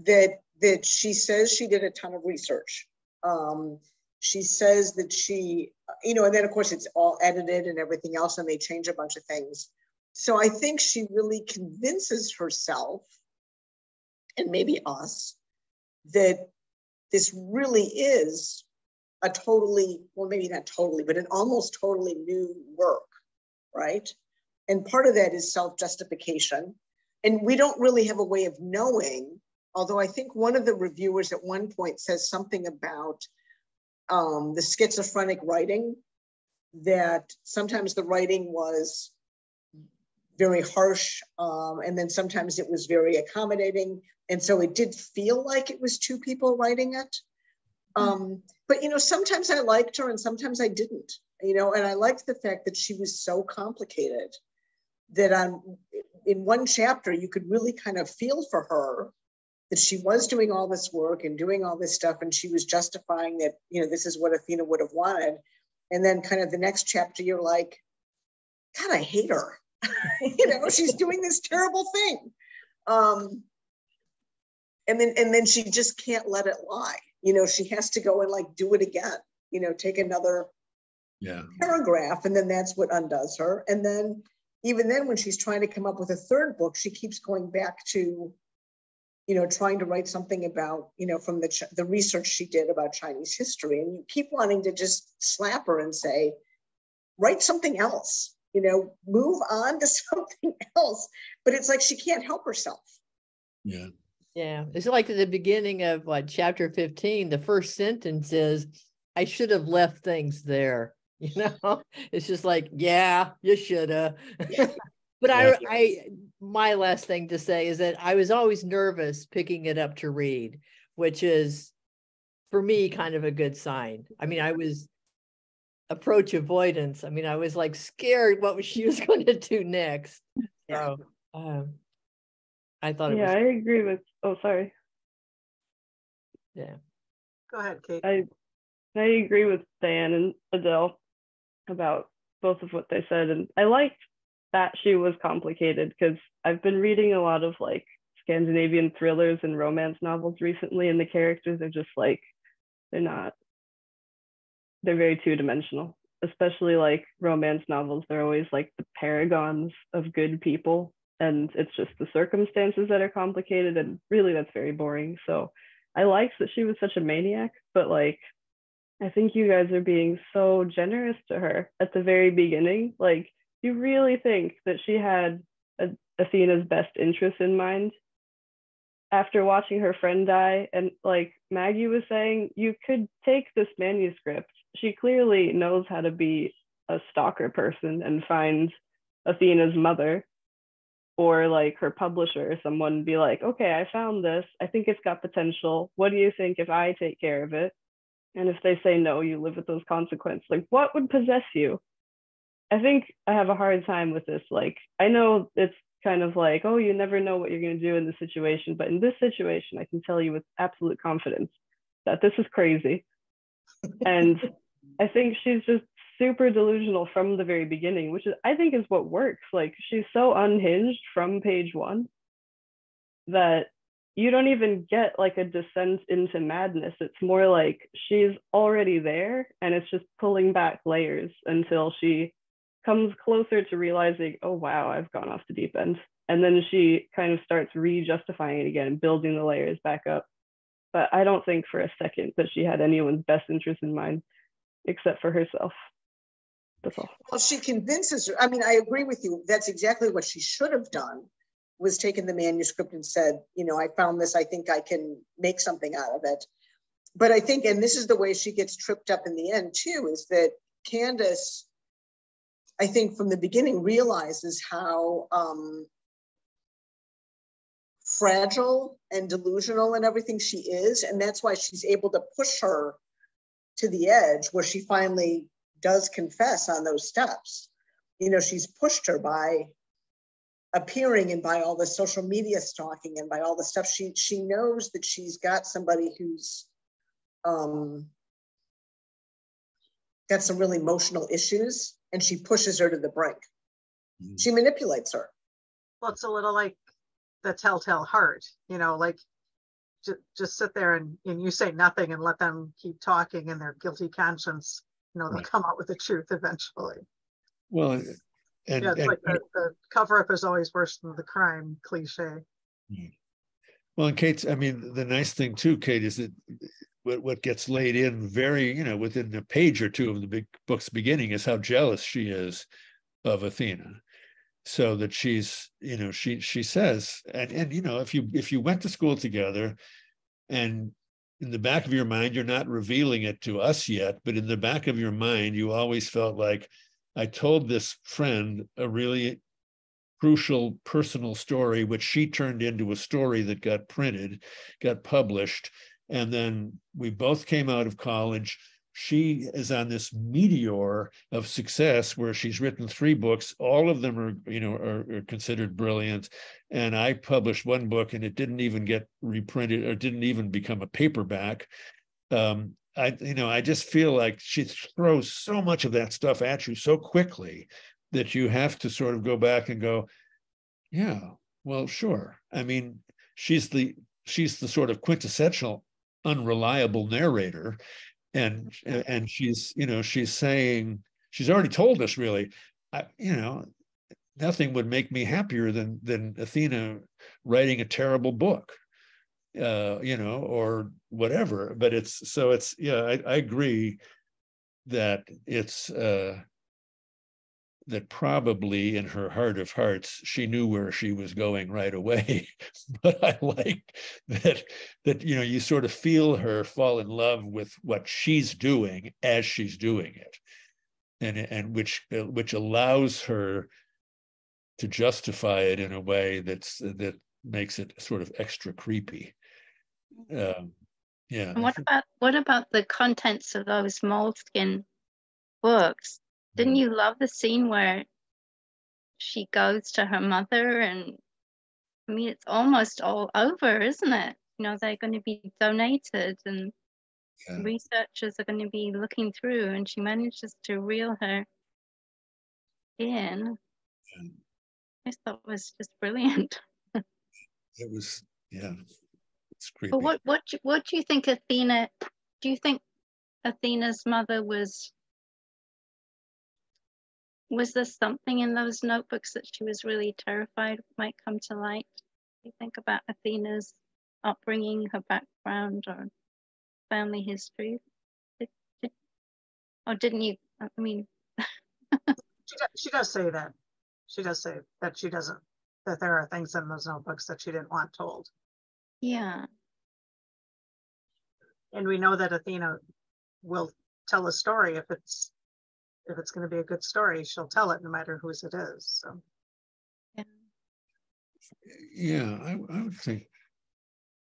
[SPEAKER 8] That she says she did a ton of research. She says that she, and then of course it's all edited and everything else, and they change a bunch of things. So I think she really convinces herself, and maybe us, that this really is a totally, well, maybe not totally, but an almost totally new work, right? And part of that is self-justification. And we don't really have a way of knowing, although I think one of the reviewers at one point says something about the schizophrenic writing, that sometimes the writing was very harsh, and then sometimes it was very accommodating. And so it did feel like it was two people writing it. But, sometimes I liked her and sometimes I didn't, and I liked the fact that she was so complicated that in one chapter, you could really kind of feel for her that she was doing all this work and doing all this stuff. And she was justifying that, this is what Athena would have wanted. And then kind of the next chapter, you're like, God, I hate her. She's doing this terrible thing. And then she just can't let it lie. She has to go and do it again, take another paragraph. And then that's what undoes her. And then even then, when she's trying to come up with a third book, she keeps going back to, trying to write something about, from the research she did about Chinese history. And you keep wanting to just slap her and say, write something else, move on to something else. But it's like she can't help herself.
[SPEAKER 2] Yeah.
[SPEAKER 5] Yeah, it's like at the beginning of chapter 15, the first sentence is, I should have left things there. It's just like, yeah, you should have. But I my last thing to say is that I was always nervous picking it up to read, which is for me kind of a good sign. I was approach avoidance. I was scared what she was going to do next. So I thought it was.
[SPEAKER 9] I agree with, sorry.
[SPEAKER 5] Yeah.
[SPEAKER 1] Go ahead, Kate.
[SPEAKER 9] I agree with Diane and Adele about both of what they said. And I liked that she was complicated, because I've been reading a lot of Scandinavian thrillers and romance novels recently, and the characters are just they're very two-dimensional, especially romance novels. They're always the paragons of good people. And it's just the circumstances that are complicated, and really that's very boring. So I liked that she was such a maniac, but I think you guys are being so generous to her at the very beginning. You really think that she had Athena's best interests in mind? After watching her friend die, and Maggie was saying, you could take this manuscript. She clearly knows how to be a stalker person and find Athena's mother or like her publisher or someone, be like, okay, I found this. I think it's got potential. What do you think if I take care of it? And if they say no, you live with those consequences. Like, what would possess you? I think I have a hard time with this. Like, I know it's kind of like, oh, you never know what you're going to do in this situation. But in this situation, I can tell you with absolute confidence that this is crazy. And I think she's just super delusional from the very beginning, which is, I think, is what works. Like, she's so unhinged from page one that you don't even get like a descent into madness. It's more like she's already there and it's just pulling back layers until she comes closer to realizing, oh, wow, I've gone off the deep end. And then she kind of starts re-justifying it again, building the layers back up. But I don't think for a second that she had anyone's best interest in mind except for herself. That's all.
[SPEAKER 8] Well, she convinces her. I mean, I agree with you. That's exactly what she should have done, was taken the manuscript and said, you know, I found this, I think I can make something out of it. But I think, and this is the way she gets tripped up in the end too, is that Candace, I think from the beginning, realizes how fragile and delusional and everything she is. And that's why she's able to push her to the edge where she finally does confess on those steps. You know, she's pushed her by appearing and by all the social media stalking and by all the stuff. She knows that she's got somebody who's got some really emotional issues, and she pushes her to the brink. Mm-hmm. She manipulates her.
[SPEAKER 1] Well, it's a little like the telltale heart, you know, like just sit there and you say nothing and let them keep talking in their guilty conscience. You know, they'll come out with the truth eventually.
[SPEAKER 2] Well, and,
[SPEAKER 1] yeah, it's like the cover-up is always worse than the crime cliche.
[SPEAKER 2] Well, and Kate, I mean, the nice thing too, Kate, is that what gets laid in very, you know, within a page or two of the big book's beginning is how jealous she is of Athena. So that she's, you know, she says, and you know, if you went to school together, and in the back of your mind, you're not revealing it to us yet, but in the back of your mind, you always felt like, I told this friend a really crucial personal story, which she turned into a story that got printed, got published, and then we both came out of college. She is on this meteor of success where she's written 3 books. All of them are, you know, are considered brilliant. And I published 1 book and it didn't even get reprinted or didn't even become a paperback. I just feel like she throws so much of that stuff at you so quickly that you have to sort of go back and go, yeah, well, sure. I mean, she's the sort of quintessential unreliable narrator. And she's, you know, she's saying, she's already told us really, you know, nothing would make me happier than Athena writing a terrible book, you know, or whatever. But I agree that it's that probably in her heart of hearts, she knew where she was going right away. But I like that, you know, you sort of feel her fall in love with what she's doing as she's doing it. And which allows her to justify it in a way that makes it sort of extra creepy. Yeah.
[SPEAKER 7] And what about the contents of those moleskin books? Didn't you love the scene where she goes to her mother? And I mean, it's almost all over, isn't it? You know, they're going to be donated and researchers are going to be looking through, and she manages to reel her in. I just thought it was just brilliant.
[SPEAKER 2] It was, it's creepy.
[SPEAKER 7] But what do you think Athena? Do you think Athena's mother was there something in those notebooks that she was really terrified might come to light? Do you think about Athena's upbringing, her background, or family history? Or didn't you? I mean,
[SPEAKER 1] she does say that. She does say that she doesn't. That there are things in those notebooks that she didn't want told.
[SPEAKER 7] Yeah.
[SPEAKER 1] And we know that Athena will tell a story if it's if it's going to be a good story, she'll tell it no matter whose it is. So.
[SPEAKER 2] Yeah, I would think.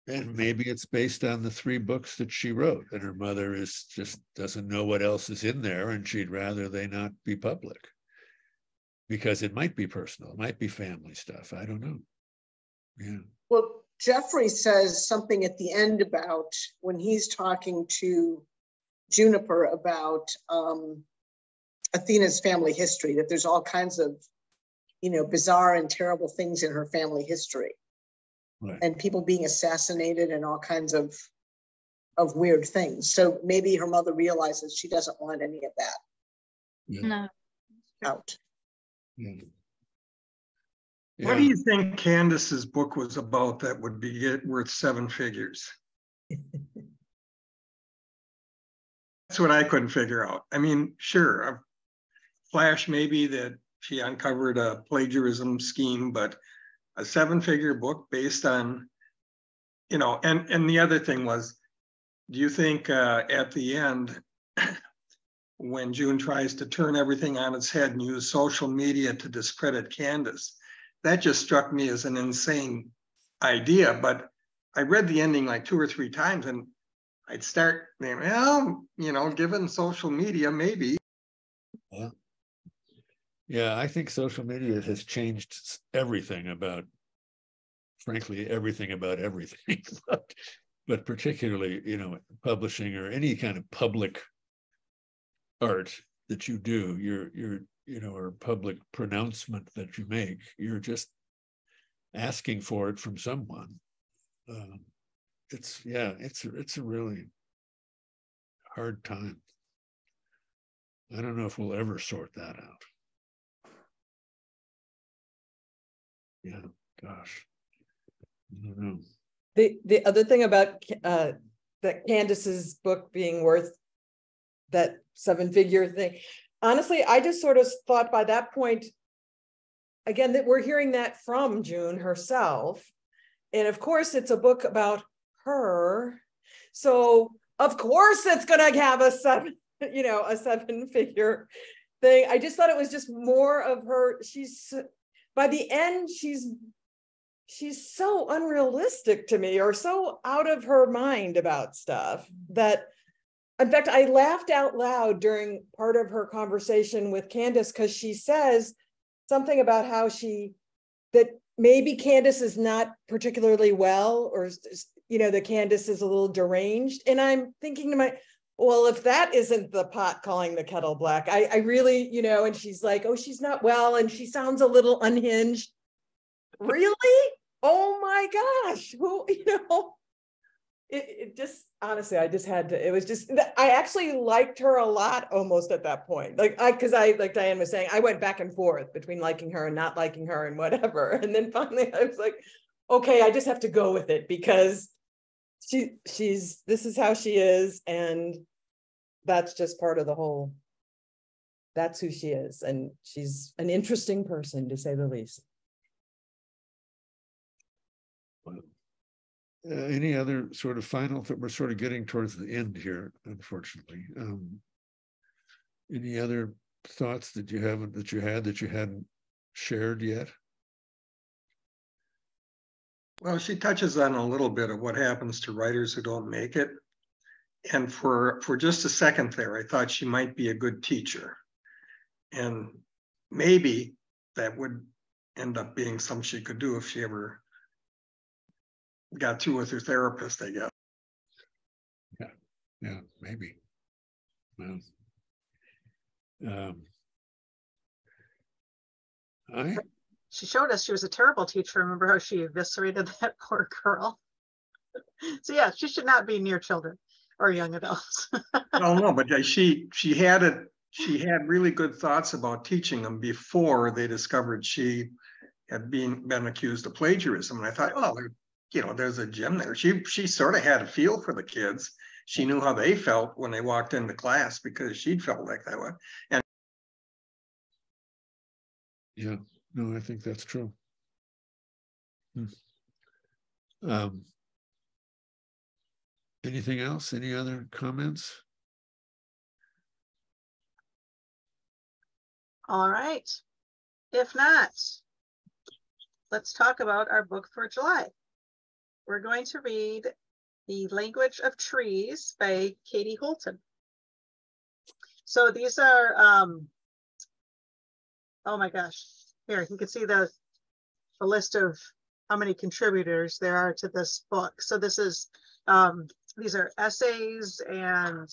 [SPEAKER 2] And maybe it's based on the 3 books that she wrote, and her mother is just doesn't know what else is in there, and she'd rather they not be public because it might be personal, it might be family stuff. I don't know. Yeah.
[SPEAKER 8] Well, Jeffrey says something at the end about when he's talking to Juniper about Athena's family history, that there's all kinds of, you know, bizarre and terrible things in her family history. Right. And people being assassinated and all kinds of weird things. So maybe her mother realizes she doesn't want any of that.
[SPEAKER 7] Yeah. No.
[SPEAKER 8] Out.
[SPEAKER 2] Yeah.
[SPEAKER 6] What do you think Candace's book was about that would be worth 7 figures? That's what I couldn't figure out. I mean, sure, a flash maybe that she uncovered a plagiarism scheme, but a 7-figure book based on, you know, and the other thing was, do you think at the end, when June tries to turn everything on its head and use social media to discredit Candace, that just struck me as an insane idea. But I read the ending like 2 or 3 times, and I'd start thinking, well, you know, given social media, maybe.
[SPEAKER 2] Yeah, I think social media has changed everything about, frankly, everything about everything, but particularly, you know, publishing or any kind of public art that you do, you know, or public pronouncement that you make, you're just asking for it from someone. It's a really hard time. I don't know if we'll ever sort that out. Yeah, gosh, I don't know.
[SPEAKER 4] The other thing about that Candace's book being worth that 7-figure thing, honestly, I just sort of thought by that point, again, that we're hearing that from June herself. And of course, it's a book about her. So of course it's gonna have a 7-figure thing. I just thought it was just more of her. By the end, she's so unrealistic to me, or so out of her mind about stuff that, in fact, I laughed out loud during part of her conversation with Candace, because she says something about how that maybe Candace is not particularly well, or, you know, that Candace is a little deranged. And I'm thinking to well, if that isn't the pot calling the kettle black, I really, you know, and she's like, oh, she's not well, and she sounds a little unhinged. Really? Oh my gosh, who, you know, it just, honestly, I just had to, it was just, I actually liked her a lot almost at that point. Because like Diane was saying, I went back and forth between liking her and not liking her and whatever. And then finally I was like, okay, I just have to go with it, because this is how she is. And that's just part of the whole, that's who she is. And she's an interesting person, to say the least.
[SPEAKER 2] Any other sort of final, we're sort of getting towards the end here, unfortunately. Any other thoughts that you hadn't shared yet?
[SPEAKER 6] Well, she touches on a little bit of what happens to writers who don't make it. And for just a second there, I thought she might be a good teacher. And maybe that would end up being something she could do if she ever got through with her therapist, I guess.
[SPEAKER 2] Yeah, maybe. Well,
[SPEAKER 1] she showed us she was a terrible teacher. Remember how she eviscerated that poor girl? So yeah, she should not be near children or young adults.
[SPEAKER 6] Well, no, but she had really good thoughts about teaching them before they discovered she had been accused of plagiarism. And I thought, well, you know, there's a gem there. She sort of had a feel for the kids. She knew how they felt when they walked into class, because she'd felt like that way. And
[SPEAKER 2] yeah, no, I think that's true. Anything else? Any other comments?
[SPEAKER 1] All right. If not, let's talk about our book for July. We're going to read The Language of Trees by Katie Holton. So these are, oh my gosh, here, you can see the list of how many contributors there are to this book. So this is, these are essays and,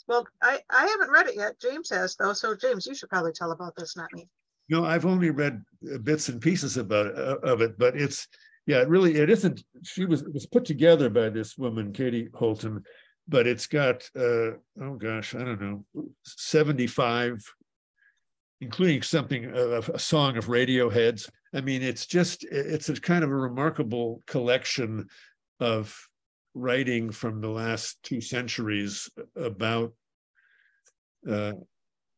[SPEAKER 1] well, I haven't read it yet. James has though. So James, you should probably tell about this, not me.
[SPEAKER 2] No, I've only read bits and pieces about of it, but it's, yeah, it isn't, it was put together by this woman, Katie Holton, but it's got, oh gosh, I don't know, 75, including something, a song of Radiohead's. I mean, it's a kind of a remarkable collection of writing from the last 2 centuries about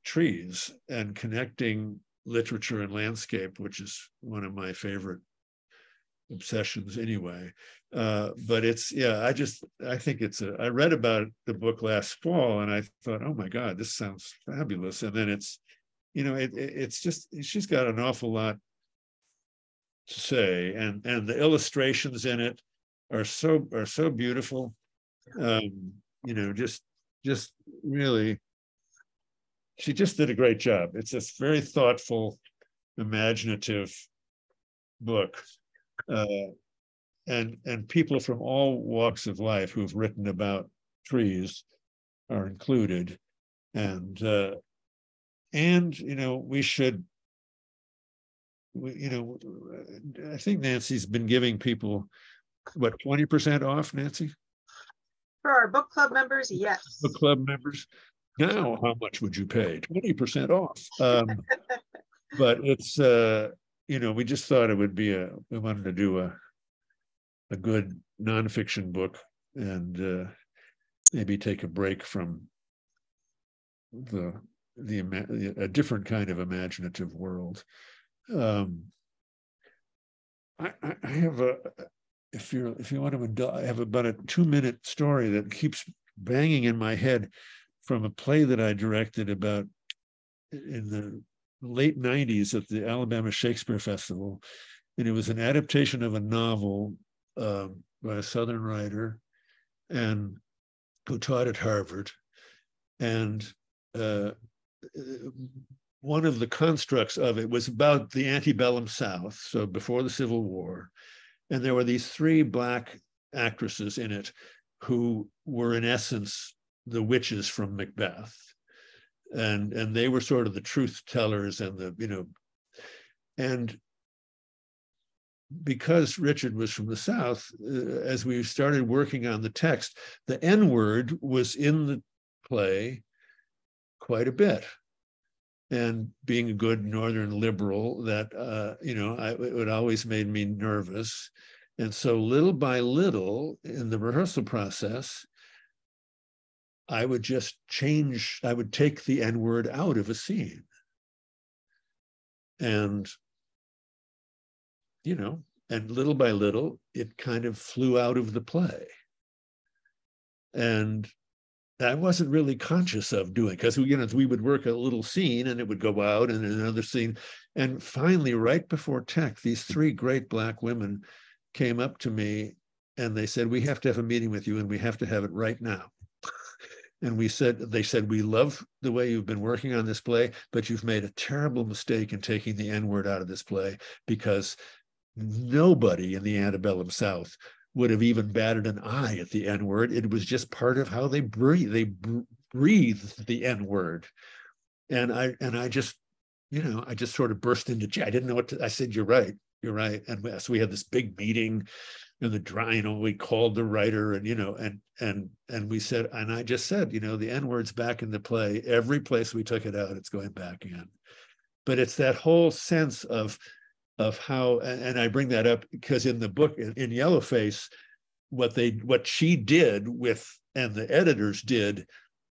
[SPEAKER 2] trees and connecting literature and landscape, which is one of my favorite obsessions anyway. But it's, yeah, I think I read about the book last fall and I thought, oh my God, this sounds fabulous. And then it's, you know, it's just, she's got an awful lot to say. And the illustrations in it are so beautiful. You know, just really, she just did a great job. It's a very thoughtful, imaginative book. And people from all walks of life who've written about trees are included. And you know, you know, I think Nancy's been giving people, what, 20% off, Nancy?
[SPEAKER 1] For our book club members, yes.
[SPEAKER 2] Book club members. Now, how much would you pay? 20% off. But it's, you know, we just thought it would be we wanted to do a good nonfiction book and maybe take a break from a different kind of imaginative world. I have if you want to, I have about a 2-minute story that keeps banging in my head from a play that I directed about in the late 90s at the Alabama Shakespeare Festival. And it was an adaptation of a novel by a Southern writer and who taught at Harvard. And one of the constructs of it was about the antebellum South, so before the Civil War. And there were these 3 Black actresses in it who were in essence the witches from Macbeth. And they were sort of the truth tellers and the, you know, and because Richard was from the South, as we started working on the text, the N-word was in the play quite a bit. And being a good Northern liberal, that, you know, it always made me nervous. And so little by little in the rehearsal process, I would just I would take the N-word out of a scene. And, you know, and little by little, it kind of flew out of the play. And I wasn't really conscious of doing, because, you know, we would work a little scene and it would go out and another scene. And finally, right before tech, these 3 great Black women came up to me and they said, we have to have a meeting with you and we have to have it right now. And they said, we love the way you've been working on this play, but you've made a terrible mistake in taking the N-word out of this play, because nobody in the antebellum South would have even batted an eye at the N-word. It was just part of how they breathe. They breathed the N-word. And I just, you know, I just sort of burst into, I didn't know what to, I said, you're right. And so we had this big meeting and you know, we called the writer and, you know, and we said, and I just said, you know, the N-word's back in the play. Every place we took it out, it's going back in. But it's that whole sense of how, and I bring that up because in the book, in Yellowface, what she did with, and the editors did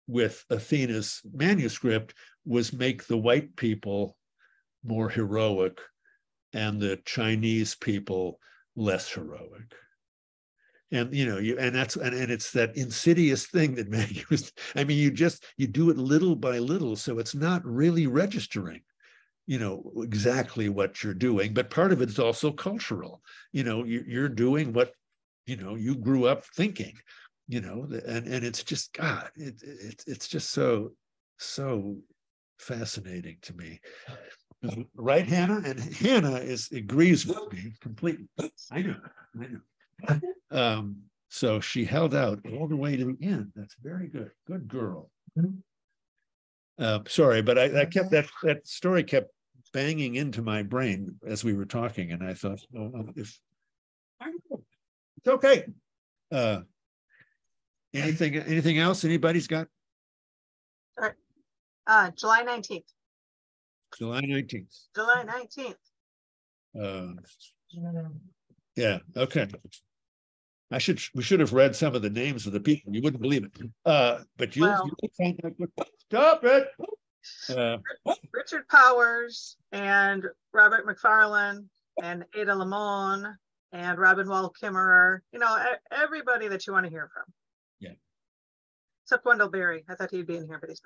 [SPEAKER 2] with Athena's manuscript, was make the white people more heroic and the Chinese people less heroic. And and it's that insidious thing that Maggie was. I mean, you do it little by little, so it's not really registering, exactly what you're doing. But part of it is also cultural. You're doing what you grew up thinking. And it's just God. It's just so fascinating to me. Right, Hannah? And Hannah agrees with me completely. I know. So she held out all the way to the end. That's very good. Good girl. Sorry, but I kept that story kept banging into my brain as we were talking, and I thought, it's okay. Anything else? Anybody's got?
[SPEAKER 1] All right. July 19th.
[SPEAKER 2] July 19th.
[SPEAKER 1] July 19th.
[SPEAKER 2] Yeah. Okay. We should have read some of the names of the people. You wouldn't believe it. But you'll find that book. Stop it.
[SPEAKER 1] Richard Powers and Robert McFarlane and Ada Limon and Robin Wall Kimmerer. Everybody that you want to hear from.
[SPEAKER 2] Yeah.
[SPEAKER 1] Except Wendell Berry. I thought he'd be in here, but he's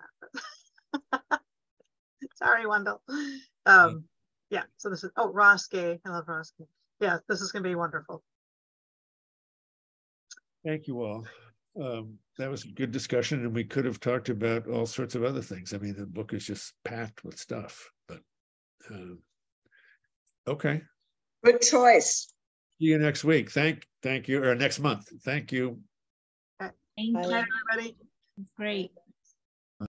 [SPEAKER 1] not. Sorry, Wendell. Yeah. So this is Ross Gay. I love Ross Gay. Yeah, this is going to be wonderful.
[SPEAKER 2] Thank you all. That was a good discussion, and we could have talked about all sorts of other things. I mean, the book is just packed with stuff, but okay.
[SPEAKER 8] Good choice.
[SPEAKER 2] See you next week. Thank you, or next month. Thank you.
[SPEAKER 10] Thank you,
[SPEAKER 1] everybody.
[SPEAKER 10] Great.